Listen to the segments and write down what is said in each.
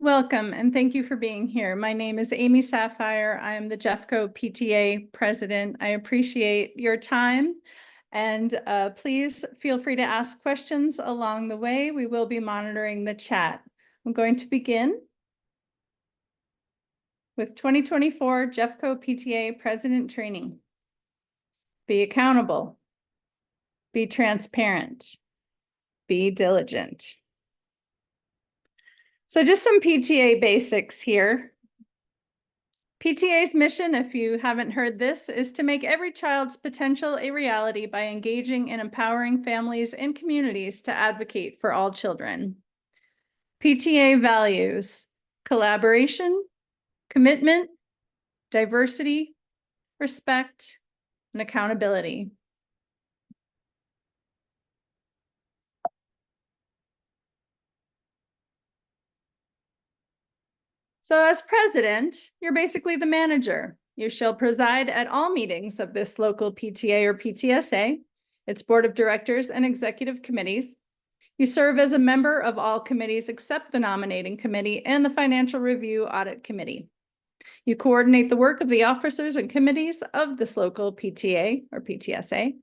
Welcome, and thank you for being here. My name is Amy Sapphire. I am the Jeffco PTA president. I appreciate your time, and please feel free to ask questions along the way. We will be monitoring the chat. I'm going to begin with 2024 Jeffco PTA President Training. Be accountable. Be transparent. Be diligent. So just some PTA basics here. PTA's mission, if you haven't heard this, is to make every child's potential a reality by engaging and empowering families and communities to advocate for all children. PTA values collaboration, commitment, diversity, respect, and accountability. So as president, you're basically the manager. You shall preside at all meetings of this local PTA or PTSA, its board of directors and executive committees. You serve as a member of all committees except the nominating committee and the financial review audit committee. You coordinate the work of the officers and committees of this local PTA or PTSA.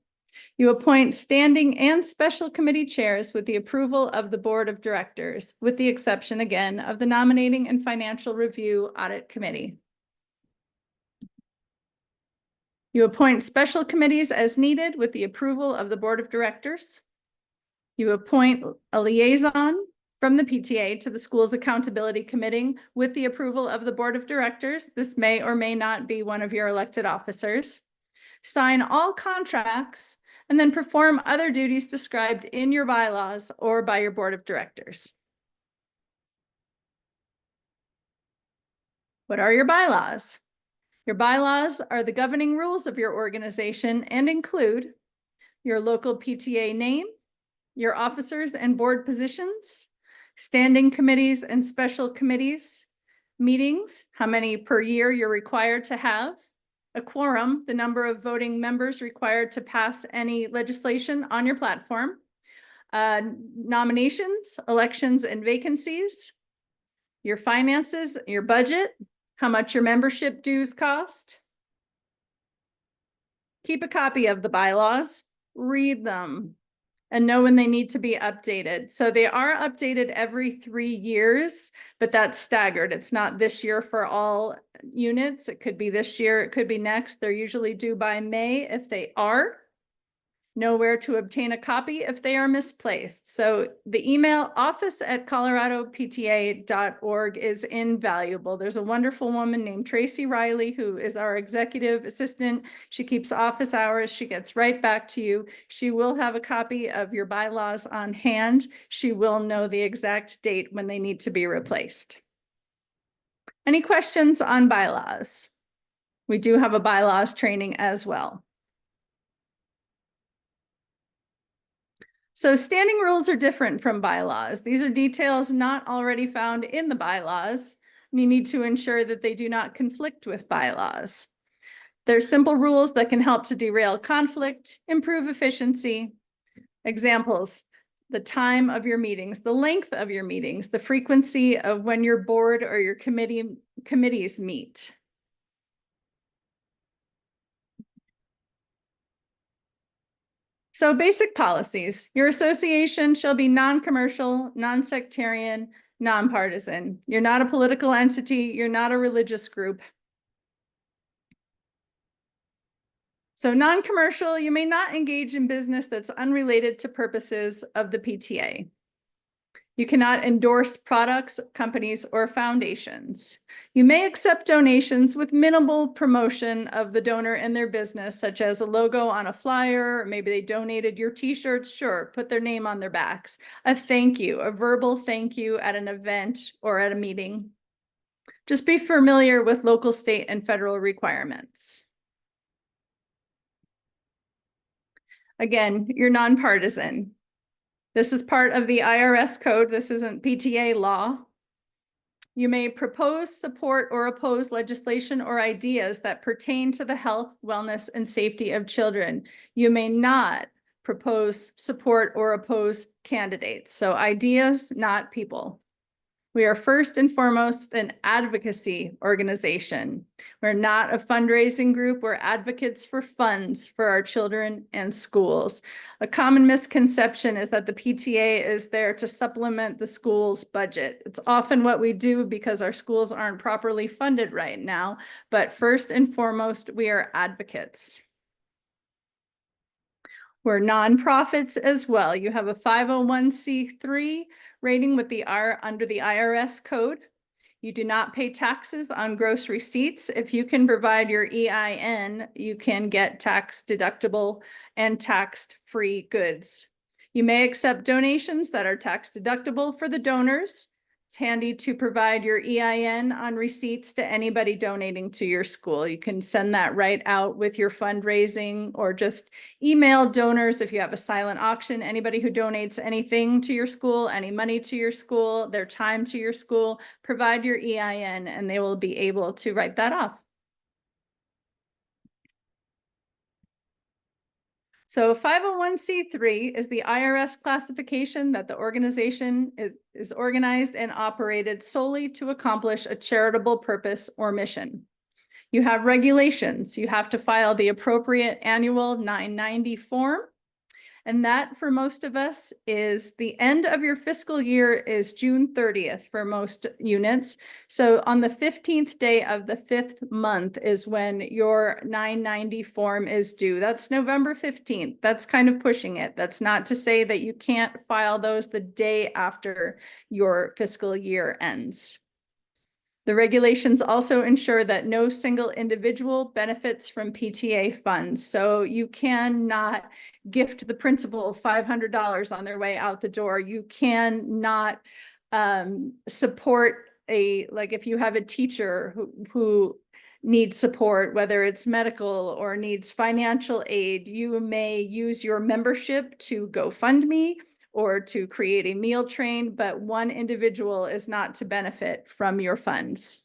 You appoint standing and special committee chairs with the approval of the board of directors, with the exception again of the nominating and financial review audit committee. You appoint special committees as needed with the approval of the board of directors. You appoint a liaison from the PTA to the school's accountability committee with the approval of the board of directors. This may or may not be one of your elected officers. Sign all contracts and then perform other duties described in your bylaws or by your board of directors. What are your bylaws? Your bylaws are the governing rules of your organization and include your local PTA name, your officers and board positions, standing committees and special committees, meetings, how many per year you're required to have, a quorum, the number of voting members required to pass any legislation on your platform, nominations, elections, and vacancies, your finances, your budget, how much your membership dues cost. Keep a copy of the bylaws, read them, and know when they need to be updated. So they are updated every 3 years, but that's staggered. It's not this year for all units. It could be this year, it could be next. They're usually due by May if they are. Know where to obtain a copy if they are misplaced. So the email office@coloradopta.org is invaluable. There's a wonderful woman named Tracy Riley who is our executive assistant. She keeps office hours. She gets right back to you. She will have a copy of your bylaws on hand. She will know the exact date when they need to be replaced. Any questions on bylaws? We do have a bylaws training as well. So standing rules are different from bylaws. These are details not already found in the bylaws. You need to ensure that they do not conflict with bylaws. They're simple rules that can help to derail conflict, improve efficiency. Examples: the time of your meetings, the length of your meetings, the frequency of when your board or your committees meet. So basic policies. Your association shall be non-commercial, non-sectarian, nonpartisan. You're not a political entity. You're not a religious group. So non-commercial, you may not engage in business that's unrelated to purposes of the PTA. You cannot endorse products, companies, or foundations. You may accept donations with minimal promotion of the donor and their business, such as a logo on a flyer, or maybe they donated your t-shirts, sure, put their name on their backs. A thank you, a verbal thank you at an event or at a meeting. Just be familiar with local, state, and federal requirements. Again, you're nonpartisan. This is part of the IRS code. This isn't PTA law. You may propose, support, or oppose legislation or ideas that pertain to the health, wellness, and safety of children. You may not propose, support, or oppose candidates. So ideas, not people. We are first and foremost an advocacy organization. We're not a fundraising group. We're advocates for funds for our children and schools. A common misconception is that the PTA is there to supplement the school's budget. It's often what we do because our schools aren't properly funded right now. But first and foremost, we are advocates. We're nonprofits as well. You have a 501c3 rating with under the IRS code. You do not pay taxes on gross receipts. If you can provide your EIN, you can get tax deductible and tax-free goods. You may accept donations that are tax deductible for the donors. It's handy to provide your EIN on receipts to anybody donating to your school. You can send that right out with your fundraising or just email donors if you have a silent auction. Anybody who donates anything to your school, any money to your school, their time to your school, provide your EIN and they will be able to write that off. So 501c3 is the IRS classification that the organization is organized and operated solely to accomplish a charitable purpose or mission. You have regulations. You have to file the appropriate annual 990 form. And that for most of us is the end of your fiscal year is June 30th for most units. So on the 15th day of the 5th month is when your 990 form is due. That's November 15th. That's kind of pushing it. That's not to say that you can't file those the day after your fiscal year ends. The regulations also ensure that no single individual benefits from PTA funds. So you cannot gift the principal $500 on their way out the door. You cannot support like if you have a teacher who needs support, whether it's medical or needs financial aid, you may use your membership to GoFundMe or to create a meal train, but one individual is not to benefit from your funds.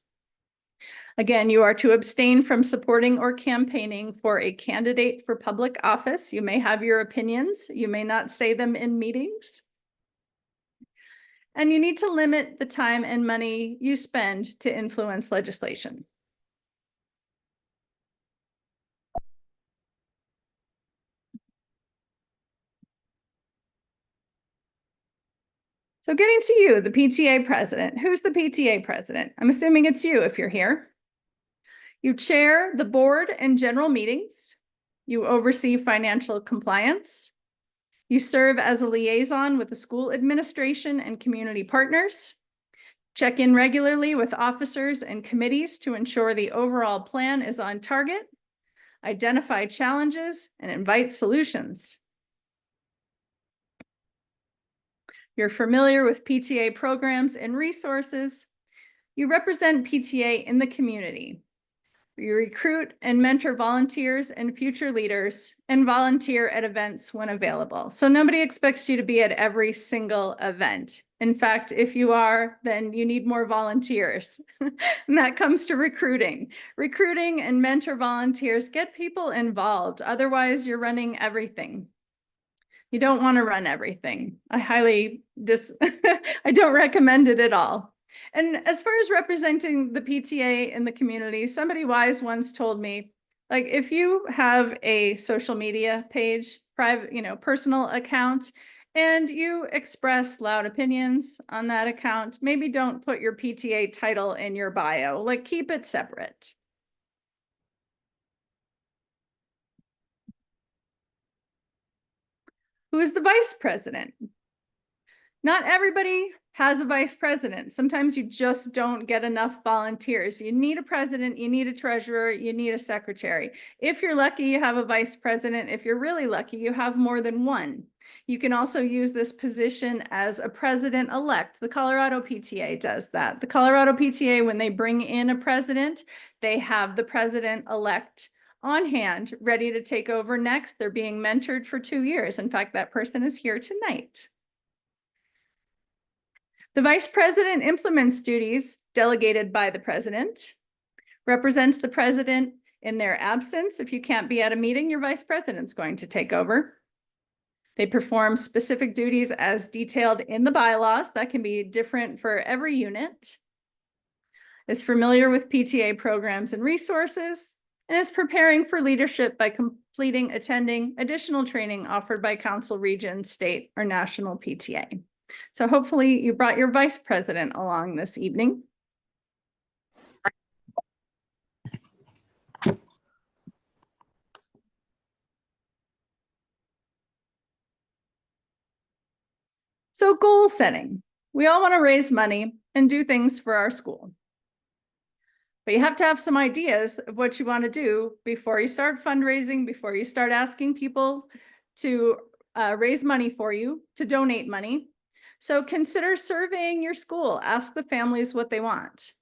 Again, you are to abstain from supporting or campaigning for a candidate for public office. You may have your opinions. You may not say them in meetings. And you need to limit the time and money you spend to influence legislation. So getting to you, the PTA president. Who's the PTA president? I'm assuming it's you if you're here. You chair the board and general meetings. You oversee financial compliance. You serve as a liaison with the school administration and community partners. Check in regularly with officers and committees to ensure the overall plan is on target. Identify challenges and invite solutions. You're familiar with PTA programs and resources. You represent PTA in the community. You recruit and mentor volunteers and future leaders and volunteer at events when available. So nobody expects you to be at every single event. In fact, if you are, then you need more volunteers. And that comes to recruiting. Recruiting and mentor volunteers, get people involved. Otherwise, you're running everything. You don't want to run everything. I don't recommend it at all. And as far as representing the PTA in the community, somebody wise once told me, like, if you have a social media page, private, personal account, and you express loud opinions on that account, maybe don't put your PTA title in your bio, like keep it separate. Who is the vice president? Not everybody has a vice president. Sometimes you just don't get enough volunteers. You need a president, you need a treasurer, you need a secretary. If you're lucky, you have a vice president. If you're really lucky, you have more than one. You can also use this position as a president-elect. The Colorado PTA does that. The Colorado PTA, when they bring in a president, they have the president-elect on hand, ready to take over next. They're being mentored for 2 years. In fact, that person is here tonight. The vice president implements duties delegated by the president, represents the president in their absence. If you can't be at a meeting, your vice president's going to take over. They perform specific duties as detailed in the bylaws that can be different for every unit, is familiar with PTA programs and resources, and is preparing for leadership by attending additional training offered by council, region, state, or national PTA. So hopefully you brought your vice president along this evening. So goal setting. We all want to raise money and do things for our school. But you have to have some ideas of what you want to do before you start fundraising, before you start asking people to raise money for you, to donate money. So consider surveying your school. Ask the families what they want.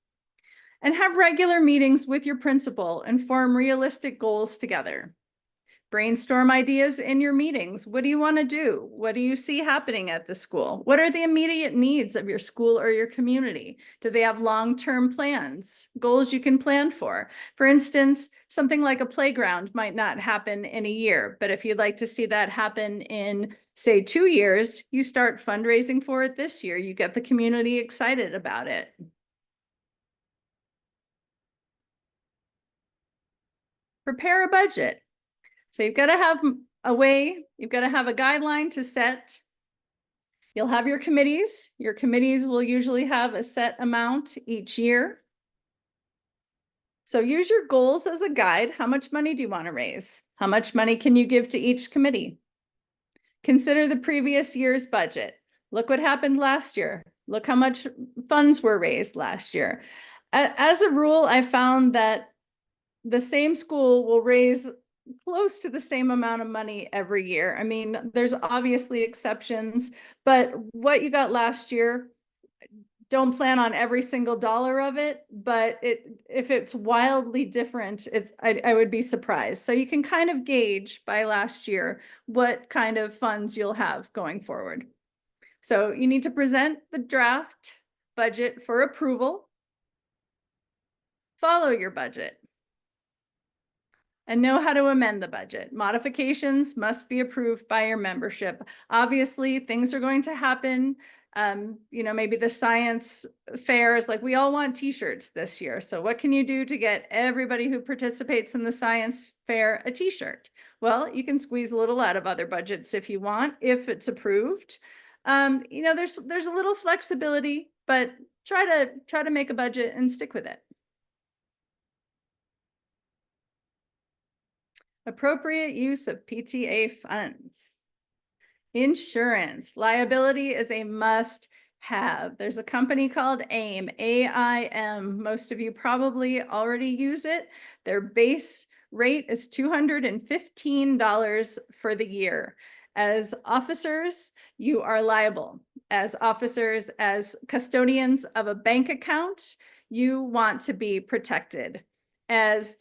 And have regular meetings with your principal and form realistic goals together. Brainstorm ideas in your meetings. What do you want to do? What do you see happening at the school? What are the immediate needs of your school or your community? Do they have long-term plans, goals you can plan for? For instance, something like a playground might not happen in a year, but if you'd like to see that happen in, say, 2 years, you start fundraising for it this year. You get the community excited about it. Prepare a budget. So you've got to have a way, you've got to have a guideline to set. You'll have your committees. Your committees will usually have a set amount each year. So use your goals as a guide. How much money do you want to raise? How much money can you give to each committee? Consider the previous year's budget. Look what happened last year. Look how much funds were raised last year. As a rule, I found that the same school will raise close to the same amount of money every year. I mean, there's obviously exceptions, but what you got last year, don't plan on every single dollar of it, but if it's wildly different, I would be surprised. So you can kind of gauge by last year what kind of funds you'll have going forward. So you need to present the draft budget for approval. Follow your budget. And know how to amend the budget. Modifications must be approved by your membership. Obviously, things are going to happen. Maybe the science fair is like, we all want t-shirts this year. So what can you do to get everybody who participates in the science fair a t-shirt? Well, you can squeeze a little out of other budgets if you want, if it's approved. There's a little flexibility, but try to make a budget and stick with it. Appropriate use of PTA funds. Insurance. Liability is a must have. There's a company called AIM, AIM. Most of you probably already use it. Their base rate is $215 for the year. As officers, you are liable. As officers, as custodians of a bank account, you want to be protected. As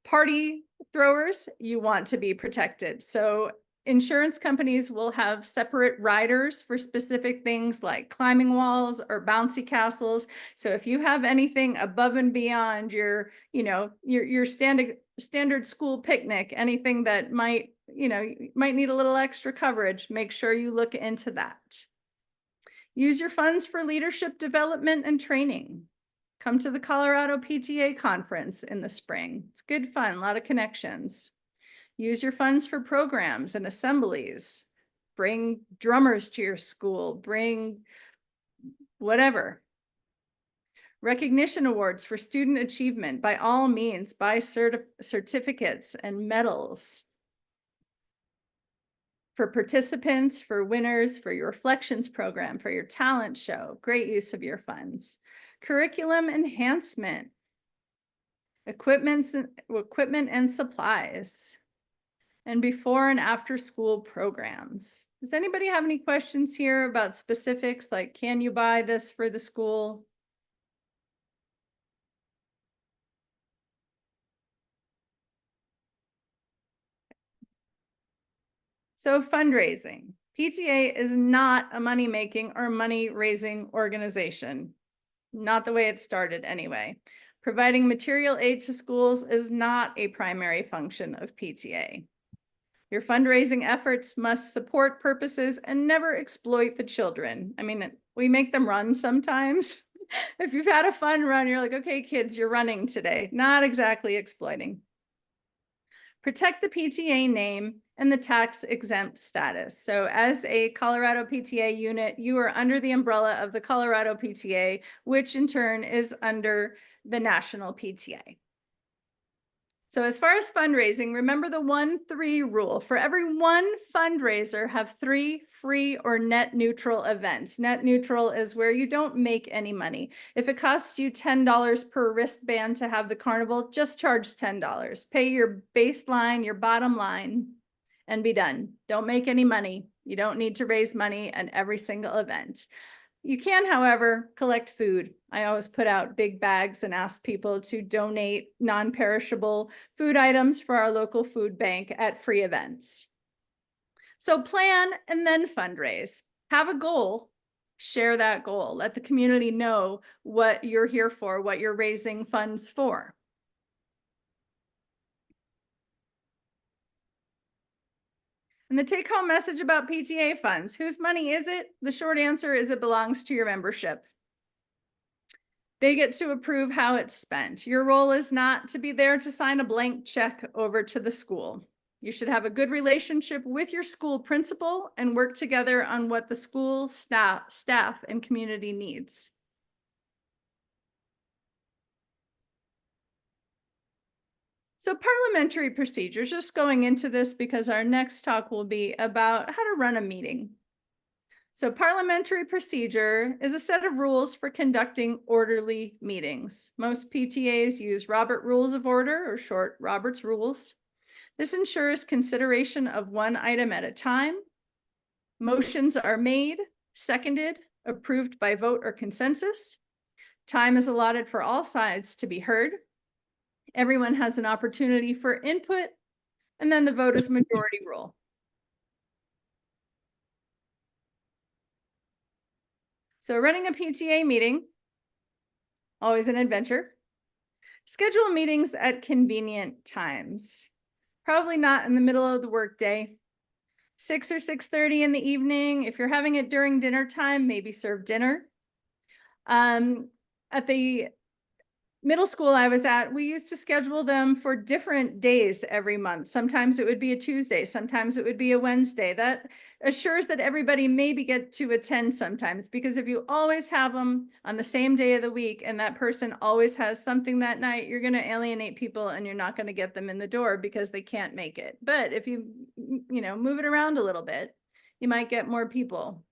party throwers, you want to be protected. So insurance companies will have separate riders for specific things like climbing walls or bouncy castles. So if you have anything above and beyond your standard school picnic, anything that might need a little extra coverage, make sure you look into that. Use your funds for leadership development and training. Come to the Colorado PTA conference in the spring. It's good fun, a lot of connections. Use your funds for programs and assemblies. Bring drummers to your school, bring whatever. Recognition awards for student achievement, by all means, buy certificates and medals. For participants, for winners, for your reflections program, for your talent show, great use of your funds. Curriculum enhancement, equipment and supplies, and before and after school programs. Does anybody have any questions here about specifics, like can you buy this for the school? So fundraising. PTA is not a money-making or money-raising organization. Not the way it started anyway. Providing material aid to schools is not a primary function of PTA. Your fundraising efforts must support purposes and never exploit the children. I mean, we make them run sometimes. If you've had a fun run, you're like, okay, kids, you're running today. Not exactly exploiting. Protect the PTA name and the tax exempt status. So as a Colorado PTA unit, you are under the umbrella of the Colorado PTA, which in turn is under the national PTA. So as far as fundraising, remember the 1-3 rule. For every one fundraiser, have 3 free or net neutral events. Net neutral is where you don't make any money. If it costs you $10 per wristband to have the carnival, just charge $10. Pay your baseline, your bottom line, and be done. Don't make any money. You don't need to raise money at every single event. You can, however, collect food. I always put out big bags and ask people to donate non-perishable food items for our local food bank at free events. So plan and then fundraise. Have a goal, share that goal. Let the community know what you're here for, what you're raising funds for. And the take-home message about PTA funds, whose money is it? The short answer is it belongs to your membership. They get to approve how it's spent. Your role is not to be there to sign a blank check over to the school. You should have a good relationship with your school principal and work together on what the school staff and community needs. So parliamentary procedures, just going into this because our next talk will be about how to run a meeting. So parliamentary procedure is a set of rules for conducting orderly meetings. Most PTAs use Robert Rules of Order, or short Robert's Rules. This ensures consideration of one item at a time. Motions are made, seconded, approved by vote or consensus. Time is allotted for all sides to be heard. Everyone has an opportunity for input, and then the vote is majority rule. So running a PTA meeting, always an adventure. Schedule meetings at convenient times. Probably not in the middle of the workday. 6 or 6:30 in the evening. If you're having it during dinner time, maybe serve dinner. At the middle school I was at, we used to schedule them for different days every month. Sometimes it would be a Tuesday, sometimes it would be a Wednesday. That assures that everybody maybe get to attend sometimes, because if you always have them on the same day of the week and that person always has something that night, you're going to alienate people and you're not going to get them in the door because they can't make it. But if you move it around a little bit, you might get more people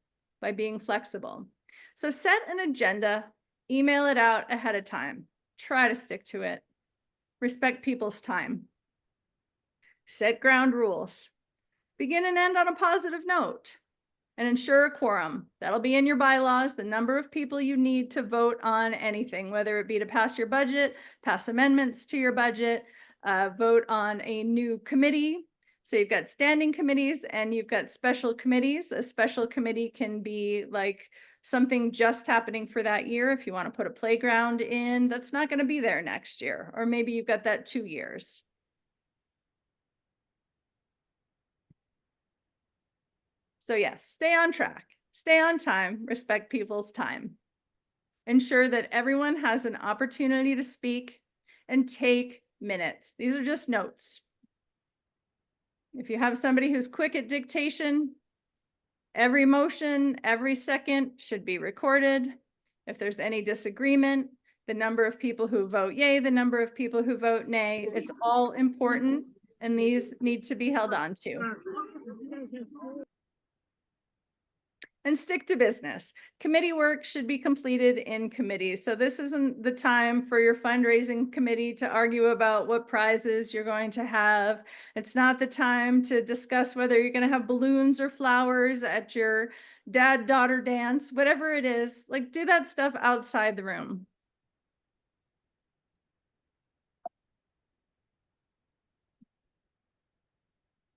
by being flexible. So set an agenda, email it out ahead of time. Try to stick to it. Respect people's time. Set ground rules. Begin and end on a positive note. And ensure a quorum. That'll be in your bylaws, the number of people you need to vote on anything, whether it be to pass your budget, pass amendments to your budget, vote on a new committee. So you've got standing committees and you've got special committees. A special committee can be like something just happening for that year. If you want to put a playground in, that's not going to be there next year. Or maybe you've got that 2 years. So yes, stay on track, stay on time, respect people's time. Ensure that everyone has an opportunity to speak and take minutes. These are just notes. If you have somebody who's quick at dictation, every motion, every second should be recorded. If there's any disagreement, the number of people who vote yay, the number of people who vote nay, it's all important, and these need to be held on to. And stick to business. Committee work should be completed in committees. So this isn't the time for your fundraising committee to argue about what prizes you're going to have. It's not the time to discuss whether you're going to have balloons or flowers at your dad-daughter dance, whatever it is. Like, do that stuff outside the room.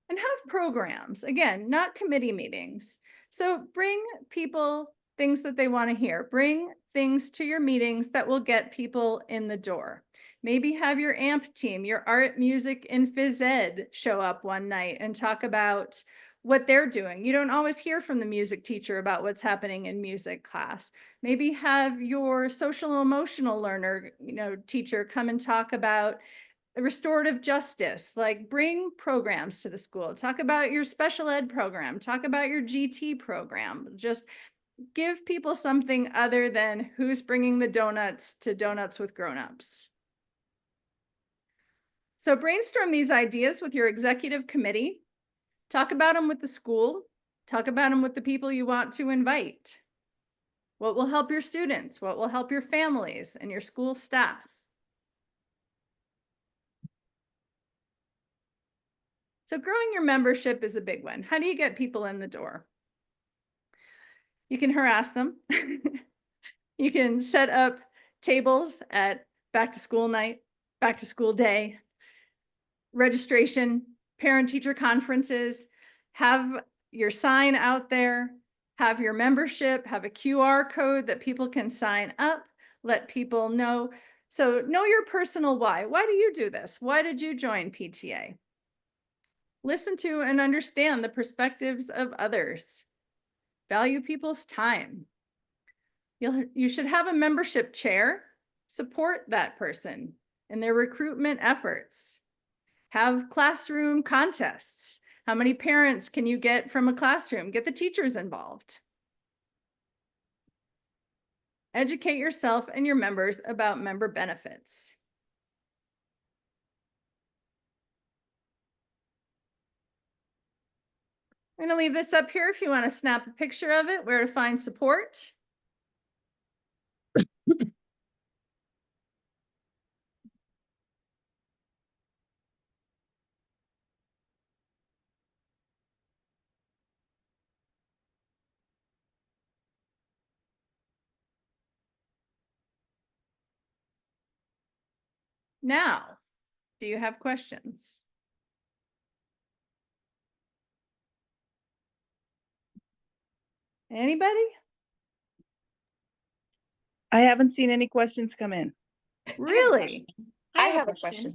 And have programs, again, not committee meetings. So bring people things that they want to hear. Bring things to your meetings that will get people in the door. Maybe have your AMP team, your art, music, and phys ed show up one night and talk about what they're doing. You don't always hear from the music teacher about what's happening in music class. Maybe have your social and emotional learner, teacher come and talk about restorative justice, like bring programs to the school, talk about your special ed program, talk about your GT program, just give people something other than who's bringing the donuts to Donuts with Grownups. So brainstorm these ideas with your executive committee, talk about them with the school, talk about them with the people you want to invite. What will help your students? What will help your families and your school staff? So growing your membership is a big one. How do you get people in the door? You can harass them. You can set up tables at back to school night, back to school day, registration, parent-teacher conferences, have your sign out there, have your membership, have a QR code that people can sign up, let people know. So know your personal why. Why do you do this? Why did you join PTA? Listen to and understand the perspectives of others. Value people's time. You should have a membership chair. Support that person in their recruitment efforts. Have classroom contests. How many parents can you get from a classroom? Get the teachers involved. Educate yourself and your members about member benefits. I'm going to leave this up here if you want to snap a picture of it, where to find support. Now, do you have questions? Anybody? I haven't seen any questions come in. Really? I have a question.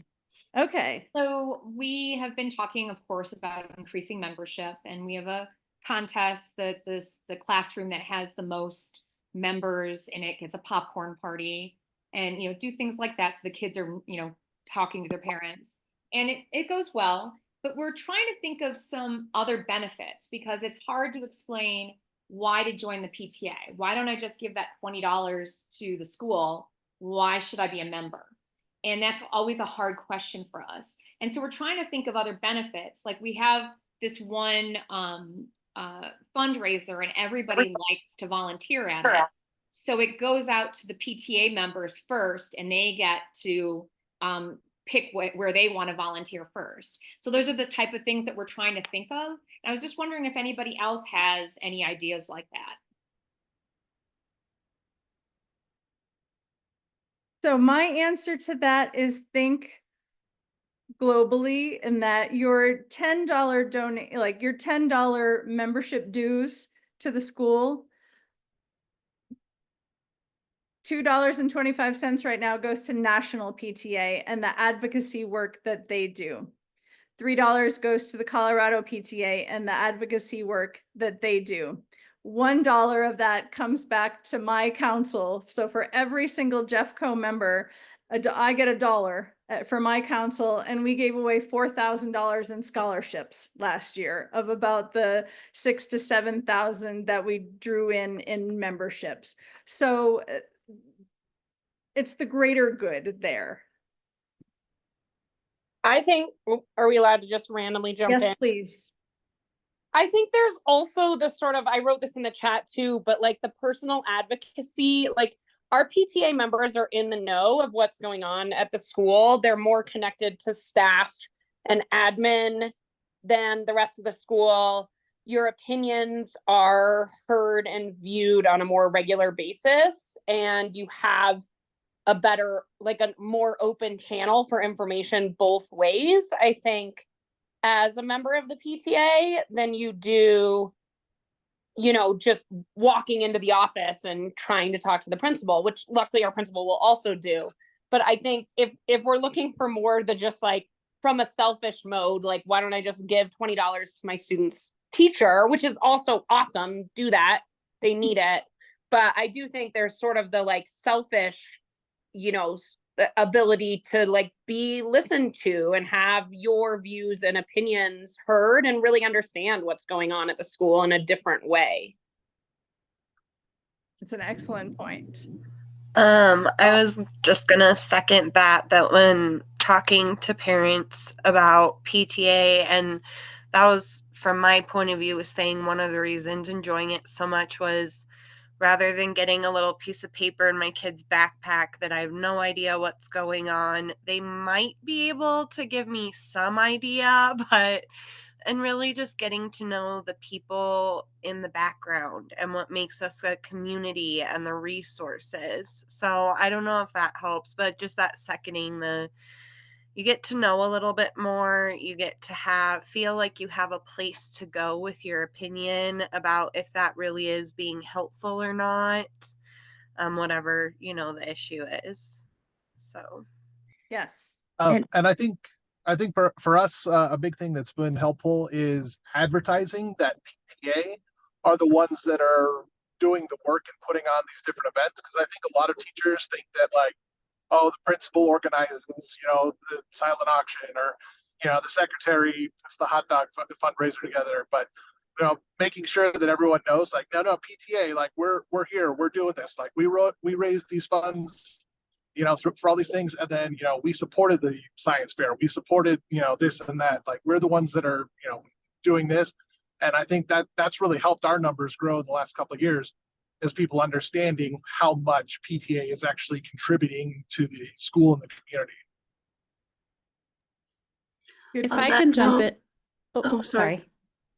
Okay. So we have been talking, of course, about increasing membership, and we have a contest that the classroom that has the most members in it gets a popcorn party, and do things like that so the kids are talking to their parents, and it goes well. But we're trying to think of some other benefits because it's hard to explain why to join the PTA. Why don't I just give that $20 to the school? Why should I be a member? And that's always a hard question for us. And so we're trying to think of other benefits. Like we have this one fundraiser and everybody likes to volunteer at it. So it goes out to the PTA members first and they get to pick where they want to volunteer first. So those are the type of things that we're trying to think of. And I was just wondering if anybody else has any ideas like that. So my answer to that is think globally, in that your $10 donate, like your $10 membership dues to the school, $2.25 right now goes to National PTA and the advocacy work that they do. $3 goes to the Colorado PTA and the advocacy work that they do. $1 of that comes back to my council. So for every single Jeffco member, I get $1 for my council, and we gave away $4,000 in scholarships last year of about the 6,000 to 7,000 that we drew in memberships. So it's the greater good there. I think, are we allowed to just randomly jump in? Yes, please. I think there's also the sort of, I wrote this in the chat too, but like the personal advocacy, like our PTA members are in the know of what's going on at the school. They're more connected to staff and admin than the rest of the school. Your opinions are heard and viewed on a more regular basis, and you have a better, like a more open channel for information both ways, I think, as a member of the PTA than you do, just walking into the office and trying to talk to the principal, which luckily our principal will also do. But I think if we're looking for more than just like from a selfish mode, like why don't I just give $20 to my student's teacher, which is also awesome, do that. They need it. But I do think there's sort of the like selfish, you know, ability to like be listened to and have your views and opinions heard and really understand what's going on at the school in a different way. It's an excellent point. I was just gonna second that when talking to parents about PTA, and that was from my point of view, was saying one of the reasons enjoying it so much was rather than getting a little piece of paper in my kid's backpack that I have no idea what's going on, they might be able to give me some idea, and really just getting to know the people in the background and what makes us a community and the resources. So I don't know if that helps, but just that seconding you get to know a little bit more. You get to feel like you have a place to go with your opinion about if that really is being helpful or not, whatever, the issue is. So. Yes. And- And I think for us, a big thing that's been helpful is advertising that PTA are the ones that are doing the work and putting on these different events. Because I think a lot of teachers think that like, oh, the principal organizes, the silent auction, or the secretary puts the hot dog fundraiser together. But making sure that everyone knows, like, no, PTA, like we're here, we're doing this, like we raised these funds, for all these things. And then, we supported the science fair. We supported, this and that. Like, we're the ones that are, doing this. And I think that's really helped our numbers grow in the last couple of years, is people understanding how much PTA is actually contributing to the school and the community. Good If point. I that can jump note- it. Oh, Oh, sorry.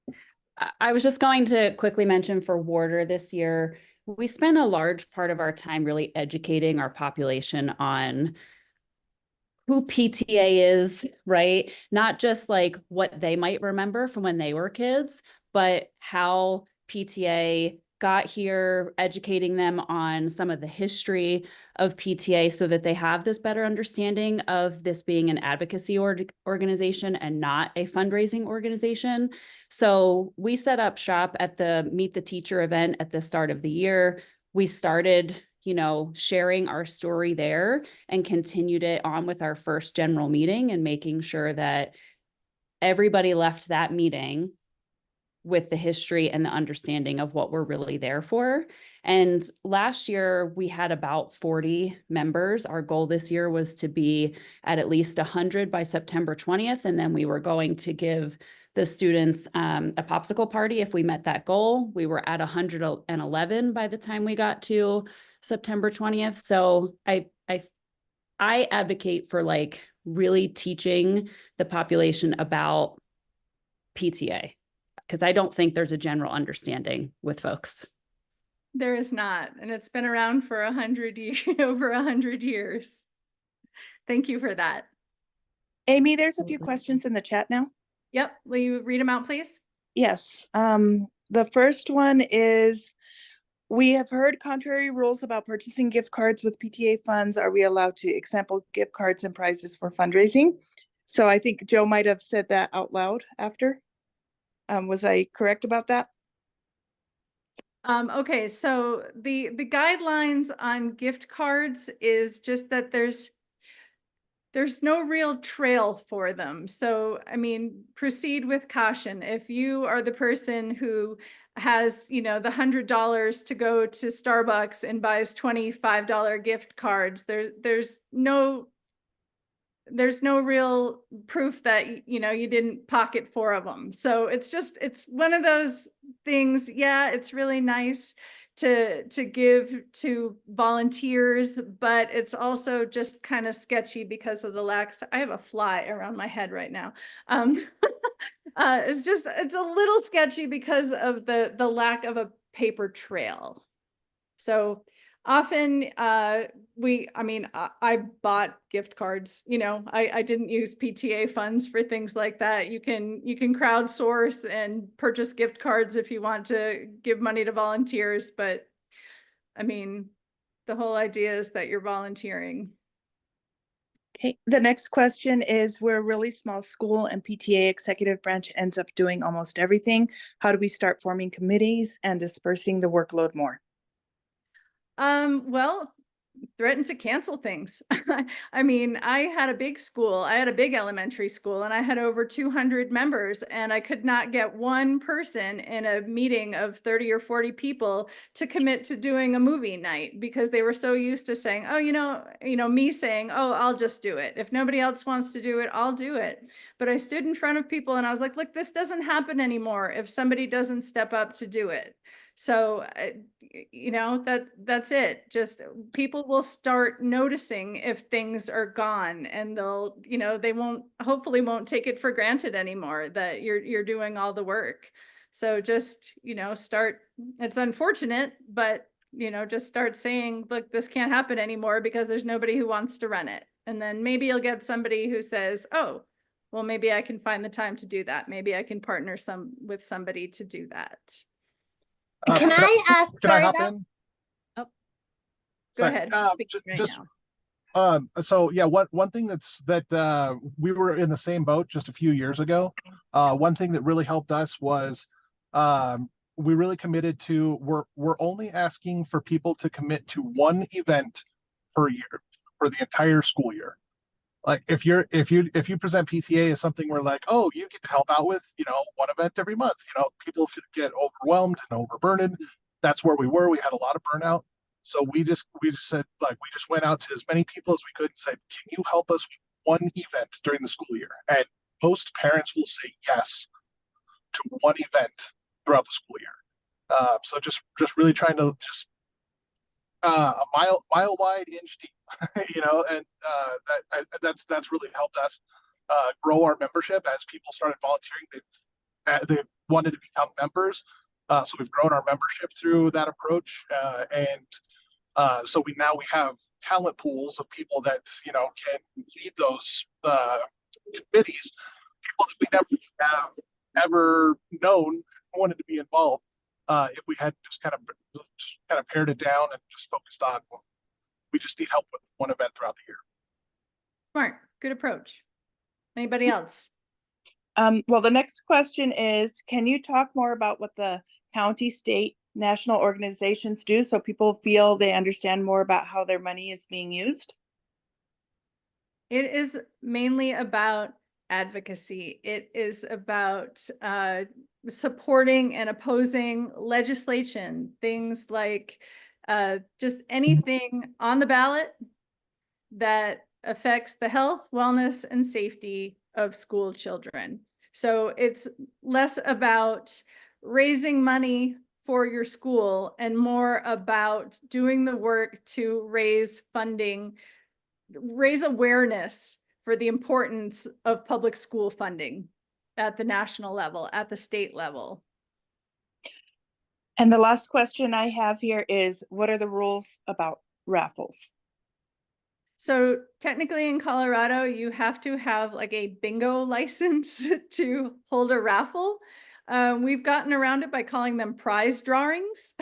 sorry. I was just going to quickly mention for Warder this year, we spent a large part of our time really educating our population on who PTA is, right? Not just like what they might remember from when they were kids, but how PTA got here, educating them on some of the history of PTA so that they have this better understanding of this being an advocacy organization and not a fundraising organization. So we set up shop at the Meet the Teacher event at the start of the year. We started, sharing our story there and continued it on with our first general meeting and making sure that everybody left that meeting with the history and the understanding of what we're really there for. And last year we had about 40 members. Our goal this year was to be at least 100 by September 20th. And then we were going to give the students a popsicle party if we met that goal. We were at 111 by the time we got to September 20th. So I advocate for like really teaching the population about PTA, because I don't think there's a general understanding with folks. There is not, and it's been around for 100 years, over 100 years. Thank you for that. Amy, there's a few questions in the chat now. Yep, will you read them out, please? Yes. The first one is, we have heard contrary rules about purchasing gift cards with PTA funds. Are we allowed to example gift cards and prizes for fundraising? So I think Joe might have said that out loud after. Was I correct about that? Okay, so the guidelines on gift cards is just that there's no real trail for them. So, I mean, proceed with caution. If you are the person who has, the $100 to go to Starbucks and buys $25 gift cards, there's no real proof that, you didn't pocket 4 of them. So it's one of those things. Yeah, it's really nice to give to volunteers, but it's also just kind of sketchy because of the I have a fly around my head right now. It's a little sketchy because of the lack of a paper trail. So often I bought gift cards, I didn't use PTA funds for things like that. You can crowdsource and purchase gift cards if you want to give money to volunteers. But I mean, the whole idea is that you're volunteering. Okay, the next question is, we're a really small school and PTA executive branch ends up doing almost everything. How do we start forming committees and dispersing the workload more? Well, threaten to cancel things. I mean, I had a big school, I had a big elementary school, and I had over 200 members, and I could not get one person in a meeting of 30 or 40 people to commit to doing a movie night because they were so used to saying, oh, me saying, oh, I'll just do it. If nobody else wants to do it, I'll do it. But I stood in front of people and I was like, look, this doesn't happen anymore if somebody doesn't step up to do it. So, that's it. Just people will start noticing if things are gone, and they hopefully won't take it for granted anymore that you're doing all the work. So just, start, it's unfortunate, but, just start saying, look, this can't happen anymore because there's nobody who wants to run it. And then maybe you'll get somebody who says, oh, well, maybe I can find the time to do that. Maybe I can partner with somebody to do that. Can I ask, Can I sorry, hop that, in? Go Sorry. ahead. I'm speaking right just now. So yeah, one thing that we were in the same boat just a few years ago. One thing that really helped us was we really committed to, we're only asking for people to commit to one event per year for the entire school year. Like if you present PTA as something where like, oh, you get to help out with, one event every month, people get overwhelmed and overburdened. That's where we were. We had a lot of burnout. So we just said, like, we just went out to as many people as we could and said, can you help us with one event during the school year? And most parents will say yes to one event throughout the school year. So just really trying to just a mile wide, inch deep, and that's really helped us grow our membership as people started volunteering. They've wanted to become members, so we've grown our membership through that approach, and so we have talent pools of people that can lead those committees. People that we never have ever known wanted to be involved. If we had just kind of pared it down and just focused on, we just need help with one event throughout the year. Smart, good approach. Anybody else? Well, the next question is, can you talk more about what the county, state, national organizations do so people feel they understand more about how their money is being used? It is mainly about advocacy. It is about supporting and opposing legislation, things like just anything on the ballot that affects the health, wellness, and safety of school children. So it's less about raising money for your school and more about doing the work to raise funding, raise awareness for the importance of public school funding at the national level, at the state level. And the last question I have here is, what are the rules about raffles? So technically in Colorado, you have to have like a bingo license to hold a raffle. We've gotten around it by calling them prize drawings.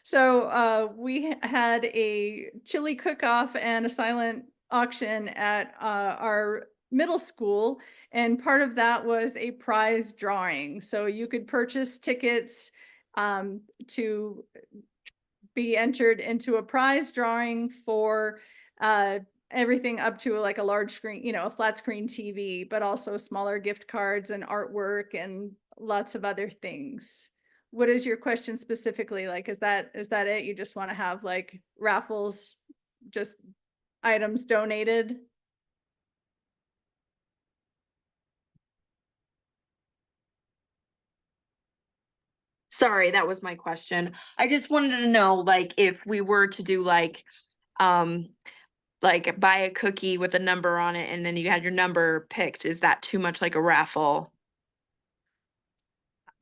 So we had a chili cook-off and a silent auction at our middle school, and part of that was a prize drawing. So you could purchase tickets to be entered into a prize drawing for everything up to like a large screen, a flat screen TV, but also smaller gift cards and artwork and lots of other things. What is your question specifically? Like, is that it? You just want to have like raffles, just items donated? sorry, that was my question. I just wanted to know, like, if we were to do like buy a cookie with a number on it and then you had your number picked, is that too much like a raffle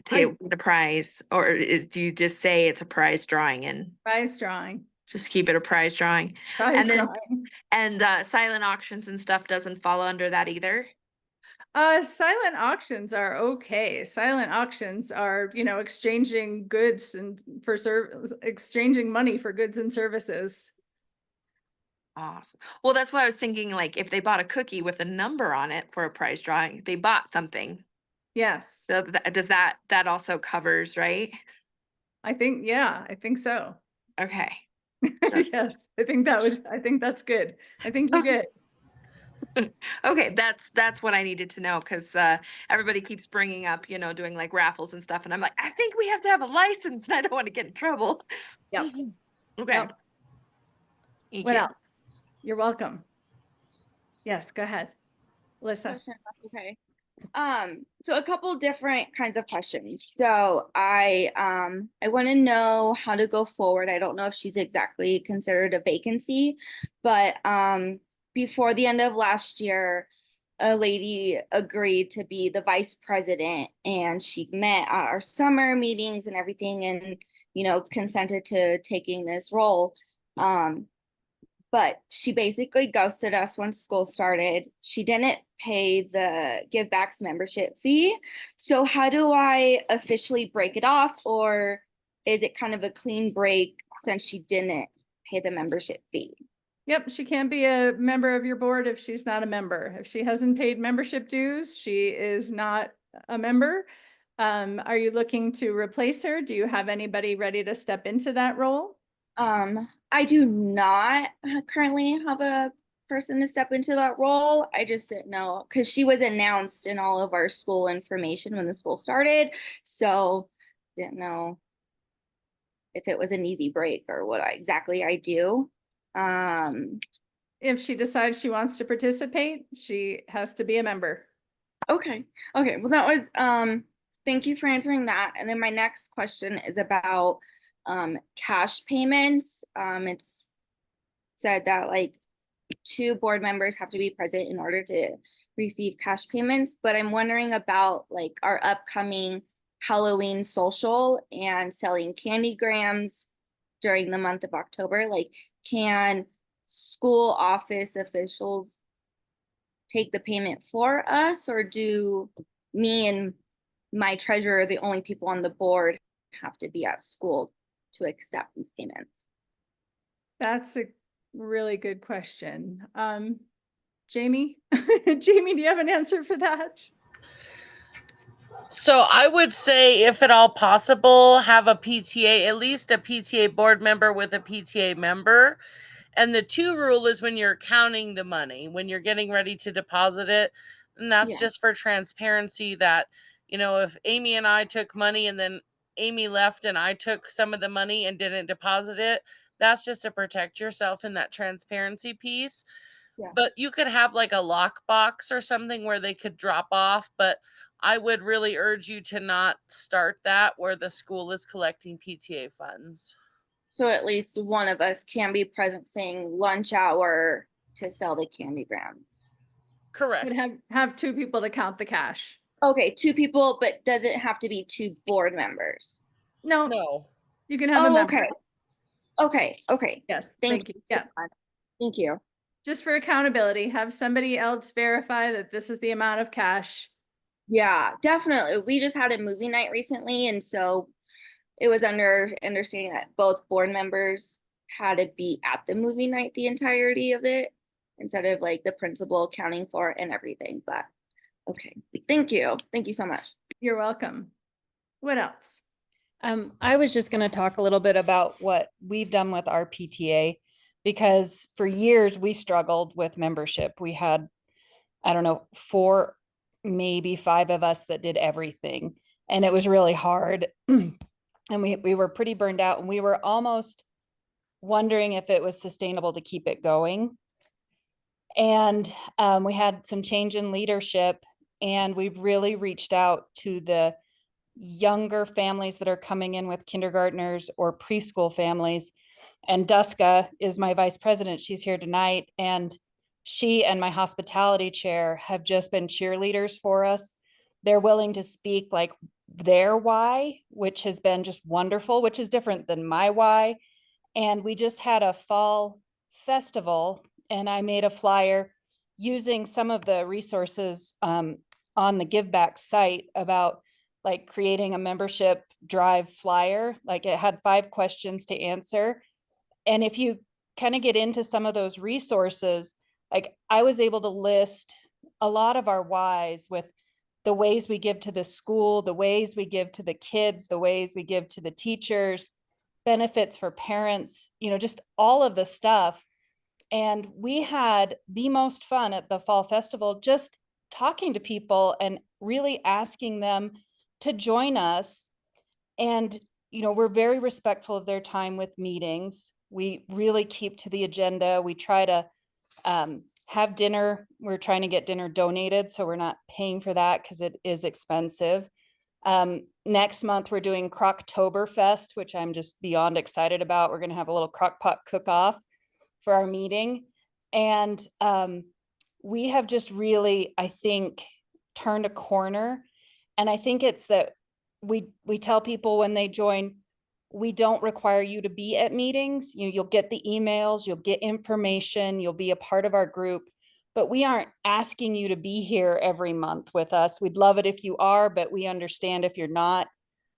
to get a prize? Or do you just say it's a prize drawing and Prize drawing. just keep it a prize drawing? Prize And then drawing. silent auctions and stuff doesn't fall under that either? Silent auctions are okay. Silent auctions are, exchanging goods and exchanging money for goods and services. Awesome. Well, that's what I was thinking, like, if they bought a cookie with a number on it for a prize drawing, they bought something. Yes, So does that also covers, right? I think, yeah, I think so. Okay. Just- Yes, I think that's good. I think you're good. Okay, that's what I needed to know, because everybody keeps bringing up, doing like raffles and stuff, and I'm like, I think we have to have a license, and I don't want to get in trouble. Yep. Okay. Yep. Thank What you. else? You're welcome. Yes, go ahead. Alyssa. Question, okay. So a couple different kinds of questions. So I want to know how to go forward. I don't know if she's exactly considered a vacancy, but before the end of last year, a lady agreed to be the vice president, and she met at our summer meetings and everything, and consented to taking this role. But she basically ghosted us when school started. She didn't pay the Give Backs membership fee. So how do I officially break it off, or is it kind of a clean break since she didn't pay the membership fee? Yep, she can't be a member of your board if she's not a member. If she hasn't paid membership dues, she is not a member. Are you looking to replace her? Do you have anybody ready to step into that role? I do not currently have a person to step into that role. I just didn't know because she was announced in all of our school information when the school started. So didn't know if it was an easy break or what exactly I do. If she decides she wants to participate, she has to be a member. Okay. Okay. Well, that was, thank you for answering that. And then my next question is about cash payments. It's said that like 2 board members have to be present in order to receive cash payments, but I'm wondering about like our upcoming Halloween social and selling candy grams during the month of October. Like, can school office officials take the payment for us, or do me and my treasurer, the only people on the board, have to be at school to accept these payments? That's a really good question. Jamie, Jamie, do you have an answer for that? So I would say, if at all possible, have a PTA, at least a PTA board member with a PTA member. And the 2 rule is when you're counting the money, when you're getting ready to deposit it. And that's Yeah. just for transparency that, if Amy and I took money and then Amy left and I took some of the money and didn't deposit it, that's just to protect yourself in that transparency piece. Yeah. But you could have like a lockbox or something where they could drop off. But I would really urge you to not start that where the school is collecting PTA funds. So at least one of us can be present saying lunch hour to sell the candy grams. Correct. Would have 2 people to count the cash. Okay, 2 people, but does it have to be 2 board members? No, No. you can have a Oh, member. okay. Okay. Yes, Thank you. Yeah, Thank you. just for accountability, have somebody else verify that this is the amount of cash. Yeah, definitely. We just had a movie night recently, and so it was understanding that both board members had to be at the movie night the entirety of it, instead of like the principal accounting for it and everything. But okay, thank you. Thank you so much. You're welcome. What else? I was just going to talk a little bit about what we've done with our PTA, because for years we struggled with membership. We had, I don't know, 4, maybe 5 of us that did everything, and it was really hard. And we were pretty burned out, and we were almost wondering if it was sustainable to keep it going. And we had some change in leadership, and we've really reached out to the younger families that are coming in with kindergartners or preschool families. And Duska is my vice president. She's here tonight. And she and my hospitality chair have just been cheerleaders for us. They're willing to speak like their why, which has been just wonderful, which is different than my why. And we just had a fall festival, and I made a flyer using some of the resources on the Give Back site about like creating a membership drive flyer. Like, it had 5 questions to answer. And if you kind of get into some of those resources, like I was able to list a lot of our whys with the ways we give to the school, the ways we give to the kids, the ways we give to the teachers, benefits for parents, just all of the stuff. And we had the most fun at the fall festival, just talking to people and really asking them to join us. And, we're very respectful of their time with meetings. We really keep to the agenda. We try to have dinner. We're trying to get dinner donated, so we're not paying for that because it is expensive. Next month, we're doing Croctoberfest, which I'm just beyond excited about. We're going to have a little crock pot cook-off for our meeting. And we have just really, I think, turned a corner. And I think it's that we tell people when they join, we don't require you to be at meetings. You'll get the emails, you'll get information, you'll be a part of our group, but we aren't asking you to be here every month with us. We'd love it if you are, but we understand if you're not.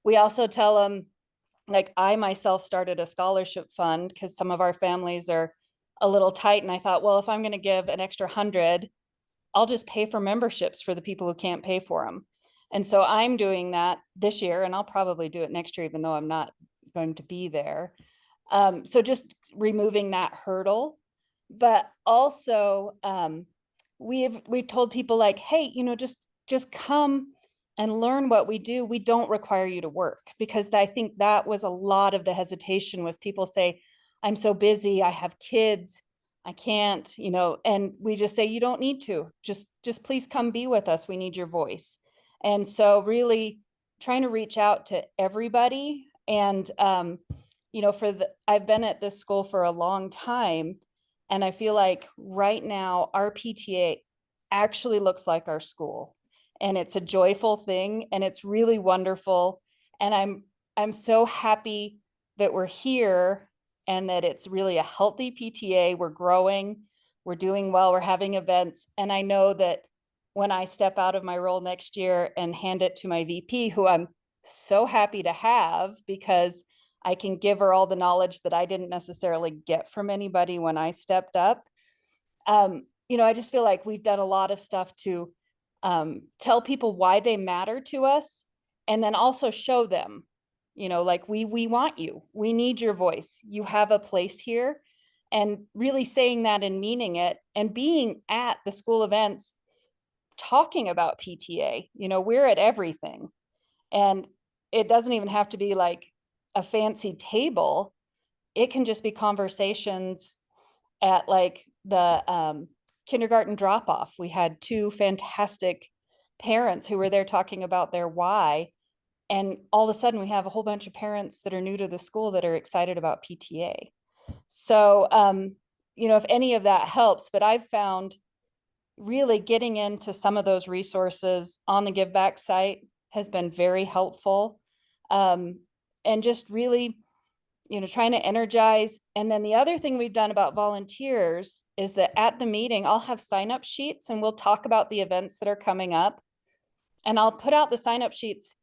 We also tell them, like I myself started a scholarship fund because some of our families are a little tight. And I thought, well, if I'm going to give an extra 100, I'll just pay for memberships for the people who can't pay for them. And so I'm doing that this year, and I'll probably do it next year, even though I'm not going to be there. So just removing that hurdle, but also we've told people like, hey, just come and learn what we do. We don't require you to work, because I think that was a lot of the hesitation, was people say, I'm so busy, I have kids, I can't, and we just say, you don't need to, just please come be with us. We need your voice. And so really trying to reach out to everybody. And, I've been at this school for a long time, and I feel like right now our PTA actually looks like our school, and it's a joyful thing, and it's really wonderful. And I'm so happy that we're here and that it's really a healthy PTA. We're growing, we're doing well, we're having events. And I know that when I step out of my role next year and hand it to my VP, who I'm so happy to have, because I can give her all the knowledge that I didn't necessarily get from anybody when I stepped up. I just feel like we've done a lot of stuff to tell people why they matter to us, and then also show them, like we want you, we need your voice, you have a place here. And really saying that and meaning it, and being at the school events, talking about PTA, we're at everything. And it doesn't even have to be like a fancy table. It can just be conversations at like the kindergarten drop off. We had 2 fantastic parents who were there talking about their why. And all of a sudden we have a whole bunch of parents that are new to the school that are excited about PTA. So, if any of that helps, but I've found really getting into some of those resources on the Give Back site has been very helpful. And just really, trying to energize. And then the other thing we've done about volunteers is that at the meeting, I'll have sign-up sheets, and we'll talk about the events that are coming up. And I'll put out the sign-up sheets.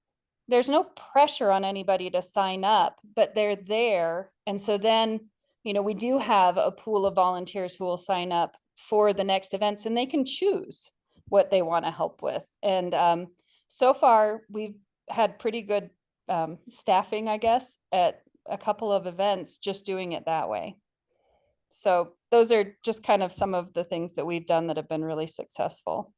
There's no pressure on anybody to sign up, but they're there. And so then, we do have a pool of volunteers who will sign up for the next events, and they can choose what they want to help with. And so far, we've had pretty good staffing, I guess, at a couple of events, just doing it that way. So those are just kind of some of the things that we've done that have been really successful.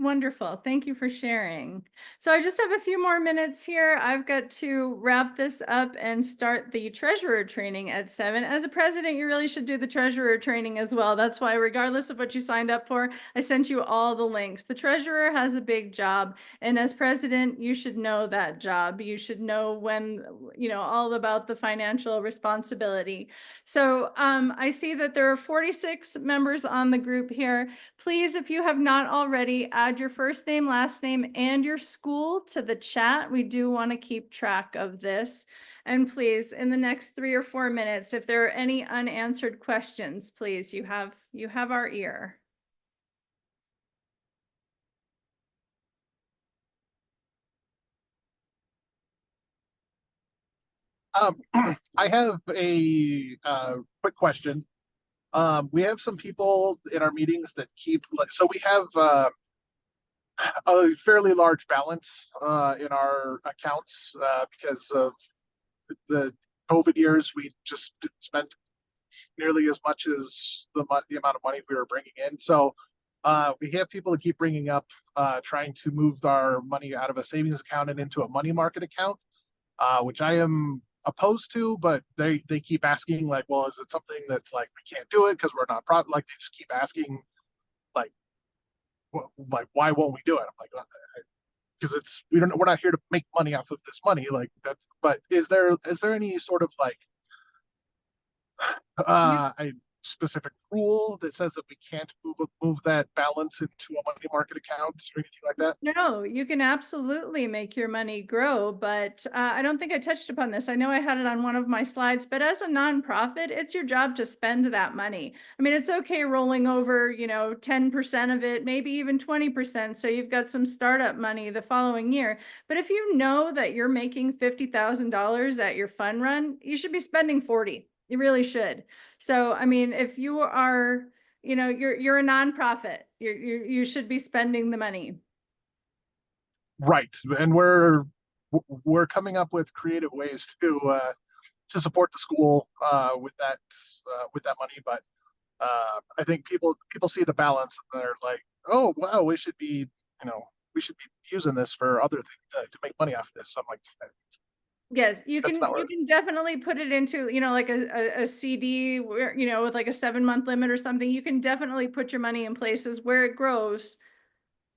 Wonderful. Thank you for sharing. So I just have a few more minutes here. I've got to wrap this up and start the treasurer training at 7. As a president, you really should do the treasurer training as well. That's why, regardless of what you signed up for, I sent you all the links. The treasurer has a big job, and as president, you should know that job. You should know when, all about the financial responsibility. So I see that there are 46 members on the group here. Please, if you have not already, add your first name, last name, and your school to the chat. We do want to keep track of this. And please, in the next 3 or 4 minutes, if there are any unanswered questions, please, you have our ear. I have a quick question. We have some people in our meetings that keep, so we have a fairly large balance in our accounts because of the COVID years. We just didn't spend nearly as much as the amount of money we were bringing in. So we have people that keep bringing up trying to move our money out of a savings account and into a money market account, which I am opposed to, but they keep asking like, well, is it something that's like we can't do it because we're not profit? Like they just keep asking like, why won't we do it? I'm like, because we're not here to make money off of this money, like that's. But is there any sort of like a specific rule that says that we can't move that balance into a money market account or anything like that? No, you can absolutely make your money grow, but I don't think I touched upon this. I know I had it on one of my slides, but as a nonprofit, it's your job to spend that money. I mean, it's okay rolling over, 10% of it, maybe even 20%. So you've got some startup money the following year. But if you know that you're making $50,000 at your fund run, you should be spending 40. You really should. So, I mean, if you are, you're a nonprofit, you should be spending the money. Right, and we're coming up with creative ways to support the school with that money. But I think people see the balance and they're like, oh wow, we should be using this for other things to make money off of this. So I'm like, Yes, you That's can not you right. can definitely put it into, like a CD where, with like a 7-month limit or something. You can definitely put your money in places where it grows,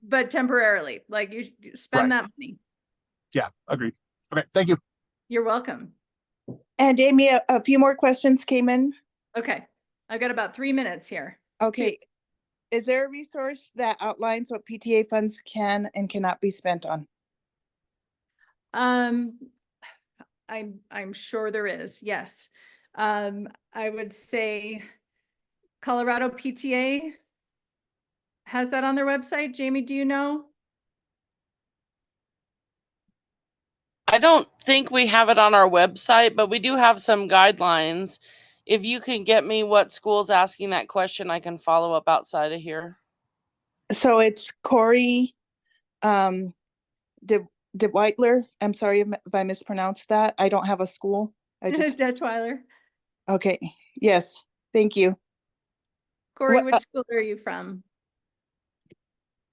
but temporarily. Like you spend Right. that money. Yeah, agreed. Okay, thank you. You're welcome. And Amy, a few more questions came in. Okay, I've got about 3 minutes here. Okay. Is there a resource that outlines what PTA funds can and cannot be spent on? I'm sure there is. Yes. I would say Colorado PTA has that on their website. Jamie, do you know? I don't think we have it on our website, but we do have some guidelines. If you can get me what school's asking that question, I can follow up outside of here. So it's Corey DeWeitler. I'm sorry if I mispronounced that. I don't have a school. Detweiler. Okay. Yes. Thank you. Corey, What- which school are you from?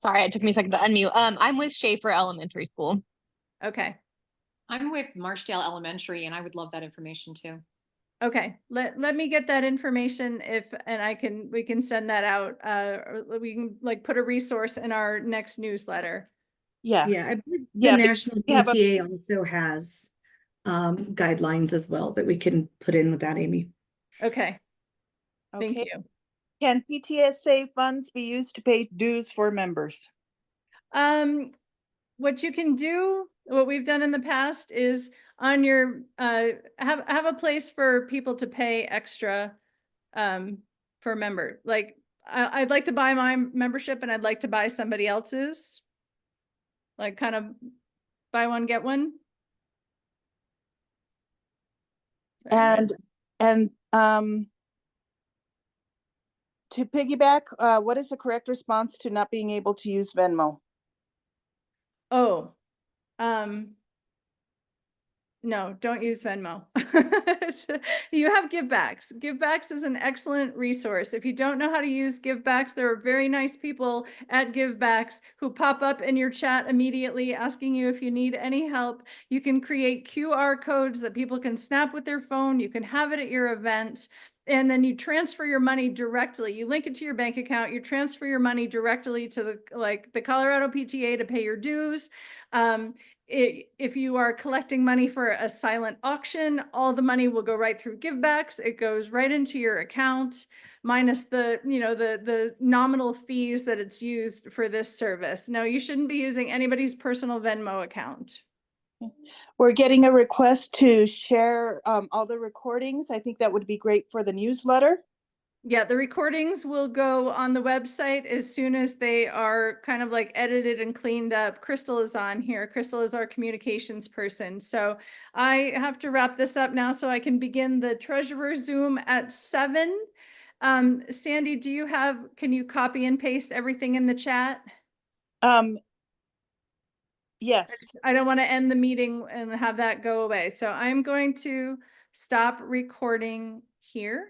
Sorry, it took me a second to unmute. I'm with Schaefer Elementary School. Okay. I'm with Marchdale Elementary and I would love that information too. Okay, let me get that information and we can send that out. Or we can like put a resource in our next newsletter. Yeah. Yeah, I believe the Yeah, but National we have a- PTA also has guidelines as well that we can put in with that, Amy. Okay, thank Okay. you. Can PTSA funds be used to pay dues for members? What you can do, what we've done in the past is on your have a place for people to pay extra for a member. Like I'd like to buy my membership and I'd like to buy somebody else's. Like kind of buy one, get one. And to piggyback, what is the correct response to not being able to use Venmo? Oh, no, don't use Venmo. You have givebacks. Givebacks is an excellent resource. If you don't know how to use givebacks, there are very nice people at givebacks who pop up in your chat immediately asking you if you need any help. You can create QR codes that people can snap with their phone. You can have it at your event. And then you transfer your money directly. You link it to your bank account. You transfer your money directly to the Colorado PTA to pay your dues. If you are collecting money for a silent auction, all the money will go right through givebacks. It goes right into your account, minus the nominal fees that it's used for this service. No, you shouldn't be using anybody's personal Venmo account. We're getting a request to share all the recordings. I think that would be great for the newsletter. Yeah, the recordings will go on the website as soon as they are kind of like edited and cleaned up. Crystal is on here. Crystal is our communications person. So I have to wrap this up now so I can begin the treasurer Zoom at 7. Sandy, can you copy and paste everything in the chat? Yes. I don't want to end the meeting and have that go away. So I'm going to stop recording here.